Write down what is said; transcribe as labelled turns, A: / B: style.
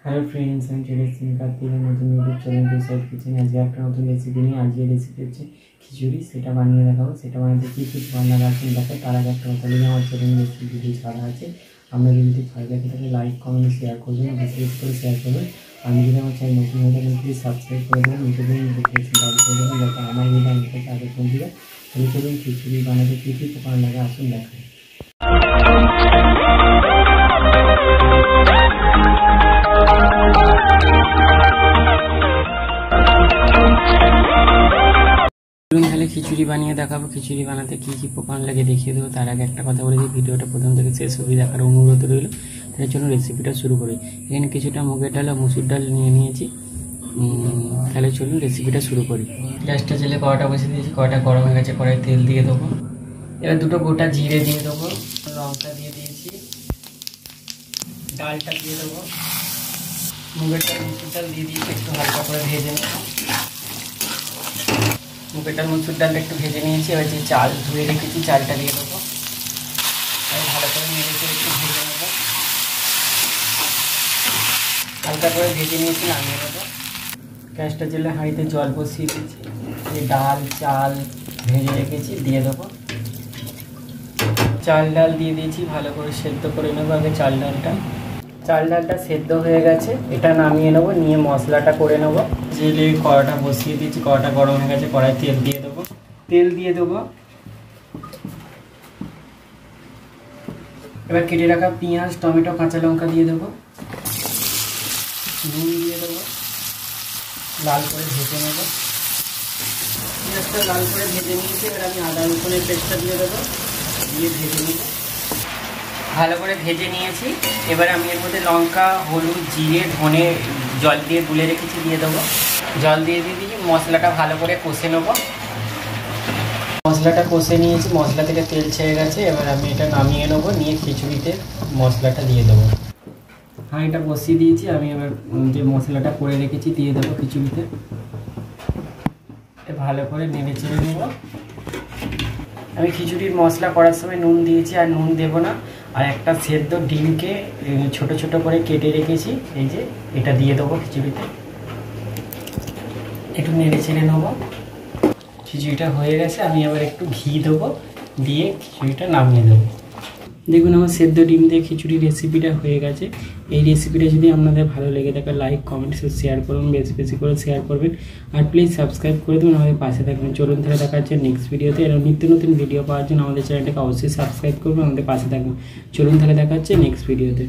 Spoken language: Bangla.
A: हेलो फ्रेंड्स, আমি চলে এসেছি কার্তিকের নতুন ইউটিউব চ্যানেল ডিসাইড কিচেন। আজকে একটা নতুন রেসিপি নিয়ে আজকের রেসিপি হচ্ছে খিচুড়ি। সেটা বানিয়ে দেখাবো। সেটা বানাতে কী কী রান্না রাখছেন দেখো। তার আগে একটা কথা বলি, আমার চ্যানেল রেসিপি ভিডিও ছাড়া আছে। আমরা যদি ভালো লাগে তাহলে লাইক কমেন্ট শেয়ার করবেন, বেশি বেশি করে শেয়ার করবেন। আমি যদি আমার চ্যানেল নতুন হয়ে থাকেন প্লিজ সাবস্ক্রাইব করে দেবেন, ইউটিউবে নোটিফিকেশন চালু করে দেবেন যাতে আমার ভিডিও আমি থেকে আগে পৌঁছে যায়। তাহলে চলুন খিচুড়ি বানাতে কী কী উপকরণ লাগে আসুন দেখাই। তাহলে খিচুড়ি বানিয়ে দেখাবো। খিচুড়ি বানাতে কী কী উপকরণ লাগে দেখিয়ে দেবো। তার আগে একটা কথা বলে দিই, ভিডিওটা প্রথম থেকে শেষ অবধি দেখার অনুরোধ রইল। তার জন্য রেসিপিটা শুরু করি। এখানে কিছুটা মুগের ডাল আর মুসুর ডাল নিয়ে নিয়েছি। তাহলে চলুন রেসিপিটা শুরু করি। গ্যাসটা জেলে কড়াটা বসে দিয়েছি। কড়াটা গরম হয়ে গেছে, কড়াই তেল দিয়ে দেবো। এবার দুটো গোটা জিরে দিয়ে দেবো, লঙ্কা দিয়ে দিয়েছি, ডালটা দিয়ে দেবো, মুগের ডাল মুসুর ডাল দিয়ে দিয়েছি। একটু হালকা করে ভেজে নেব। মুগের ডাল মুসুর ডালটা একটু ভেজে নিয়েছি। এবার যে চাল ধুয়ে রেখেছি চালটা দিয়ে দেবো। ভালো করে নেড়ে চেড়ে একটু ভেজে নেবো। হালকা করে ভেজে নিয়েছি, নামিয়ে নেবো। গ্যাসটা জেলে হাঁড়িতে জল বসিয়ে দিয়েছি। যে ডাল চাল ভেজে রেখেছি দিয়ে দেবো। চাল ডাল দিয়ে দিয়েছি, ভালো করে সেদ্ধ করে নেবো আগে চাল ডালটা সেদ্ধ হয়ে গেছে। এটা নামিয়ে নেবো, নিয়ে মশলাটা করে নেবো। জেলে কড়াটা বসিয়ে দিয়েছি, কড়াটা গরম হয়ে গেছে। কড়াই তেল দিয়ে দেবো। এবার কেটে রাখা পেঁয়াজ টমেটো কাঁচা লঙ্কা দিয়ে দেবো, নুন দিয়ে দেবো, লাল করে ভেজে নেব। পেঁয়াজটা লাল করে ভেজে নিয়েছি। এবার আমি আদা রসুনের পেস্টটা দিয়ে দেবো, দিয়ে ভেজে নেব। ভালো করে ভেজে নিয়েছি। এবার আমি এর মধ্যে লঙ্কা হলুদ জিরে ধনে জল দিয়ে গুলে রেখেছি দিয়ে দেবো। জল দিয়ে দিয়েছি। মশলাটা ভালো করে কষে নেব। মশলাটা কষে নিয়েছি, মশলা থেকে তেল ছেড়ে গেছে। এবার আমি এটা নামিয়ে নেবো, নিয়ে খিচুড়িতে মশলাটা দিয়ে দেবো। হাঁড়িটা বসিয়ে দিয়েছি। আমি এবার যে মশলাটা করে রেখেছি দিয়ে দেবো খিচুড়িতে। ভালো করে নেড়ে চেড়ে নেব। আমি খিচুড়ির মশলা করার সময় নুন দিয়েছি, আর নুন দেবো না। আর একটা সেদ্ধ ডিমকে ছোট ছোট করে কেটে রেখেছি, এই যে এটা দিয়ে দেবো খিচুড়িতে। একটু নেড়ে চেড়ে নেবো। খিচুড়িটা হয়ে গেছে। আমি আবার একটু ঘি দেবো, দিয়ে খিচুড়িটা নামিয়ে দেবো। দেখুন আমার সেদ্ধ ডিম দিয়ে খিচুড়ি রেসিপিটা হয়ে গেছে। এই রেসিপিটা যদি আপনাদের ভালো লেগে থাকে লাইক কমেন্ট শেয়ার করুন, বেশি বেশি করে শেয়ার করবেন। আর প্লিজ সাবস্ক্রাইব করে দেবেন, আমাদের পাশে থাকবেন। চলুন তাহলে দেখা হচ্ছে নেক্সট ভিডিওতে। এরকম নিত্য নতুন ভিডিও পাওয়ার জন্য আমাদের চ্যানেলটাকে অবশ্যই সাবস্ক্রাইব করবেন, আমাদের পাশে থাকবেন। চলুন তাহলে দেখা হচ্ছে নেক্সট ভিডিওতে।